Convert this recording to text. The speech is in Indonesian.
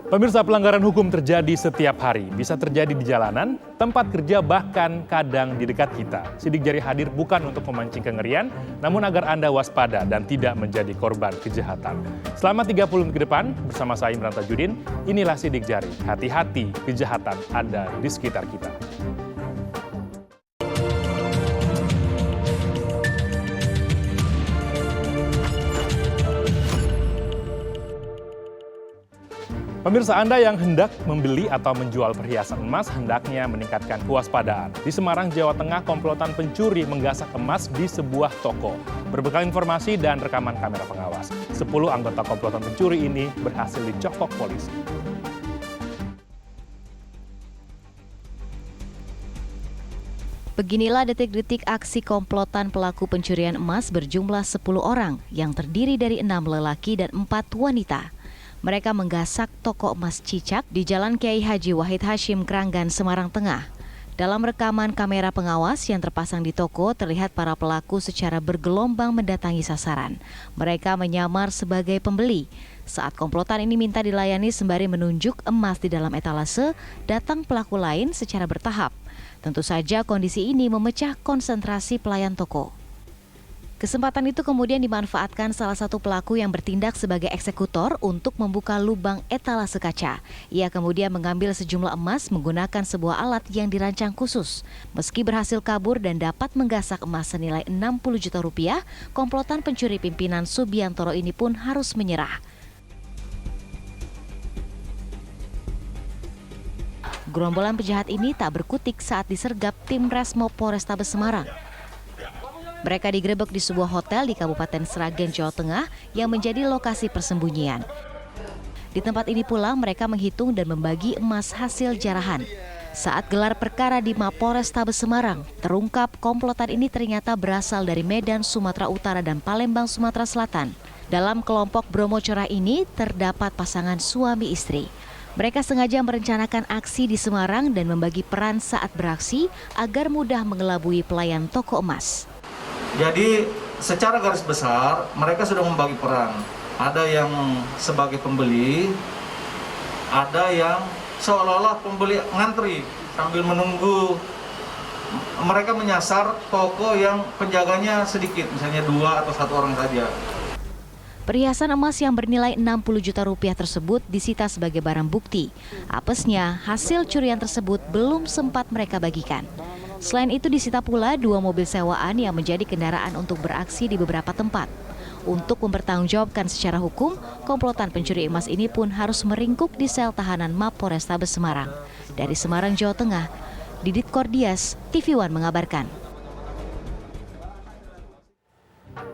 Pemirsa, pelanggaran hukum terjadi setiap hari. Bisa terjadi di jalanan, tempat kerja, bahkan kadang di dekat kita. Sidik Jari hadir bukan untuk memancing kengerian, namun agar Anda waspada dan tidak menjadi korban kejahatan. Selama 30 menit ke depan, bersama saya Imran Tajudin, inilah Sidik Jari. Hati-hati, kejahatan ada di sekitar kita. Pemirsa, Anda yang hendak membeli atau menjual perhiasan emas hendaknya meningkatkan kewaspadaan. Di Semarang, Jawa Tengah, komplotan pencuri menggasak emas di sebuah toko. Berbekal informasi dan rekaman kamera pengawas, 10 anggota komplotan pencuri ini berhasil dicokok polisi. Beginilah detik-detik aksi komplotan pelaku pencurian emas berjumlah 10 orang yang terdiri dari 6 lelaki dan 4 wanita. Mereka menggasak toko emas Cicak di Jalan Kiai Haji Wahid Hashim, Kranggan, Semarang Tengah. Dalam rekaman kamera pengawas yang terpasang di toko, terlihat para pelaku secara bergelombang mendatangi sasaran. Mereka menyamar sebagai pembeli. Saat komplotan ini minta dilayani sembari menunjuk emas di dalam etalase, datang pelaku lain secara bertahap. Tentu saja kondisi ini memecah konsentrasi pelayan toko. Kesempatan itu kemudian dimanfaatkan salah satu pelaku yang bertindak sebagai eksekutor untuk membuka lubang etalase kaca. Ia kemudian mengambil sejumlah emas menggunakan sebuah alat yang dirancang khusus. Meski berhasil kabur dan dapat menggasak emas senilai 60 juta rupiah, komplotan pencuri pimpinan Subiantoro ini pun harus menyerah. Gerombolan penjahat ini tak berkutik saat disergap tim Resmo Polrestabes Semarang. Mereka digerebek di sebuah hotel di Kabupaten Sragen, Jawa Tengah yang menjadi lokasi persembunyian. Di tempat ini pula mereka menghitung dan membagi emas hasil jarahan. Saat gelar perkara di Mapolrestabes Semarang, terungkap komplotan ini ternyata berasal dari Medan, Sumatera Utara dan Palembang, Sumatera Selatan. Dalam kelompok Bromo Cerah ini terdapat pasangan suami istri. Mereka sengaja merencanakan aksi di Semarang dan membagi peran saat beraksi agar mudah mengelabui pelayan toko emas. Jadi secara garis besar mereka sudah membagi peran. Ada yang sebagai pembeli, ada yang seolah-olah pembeli ngantri sambil menunggu. Mereka menyasar toko yang penjaganya sedikit, misalnya 2 atau 1 orang saja. Perhiasan emas yang bernilai 60 juta rupiah tersebut disita sebagai barang bukti. Apesnya, hasil curian tersebut belum sempat mereka bagikan. Selain itu disita pula 2 mobil sewaan yang menjadi kendaraan untuk beraksi di beberapa tempat. Untuk mempertanggungjawabkan secara hukum, komplotan pencuri emas ini pun harus meringkuk di sel tahanan Mapolrestabes Semarang. Dari Semarang, Jawa Tengah, Didit Kordias, TV One mengabarkan.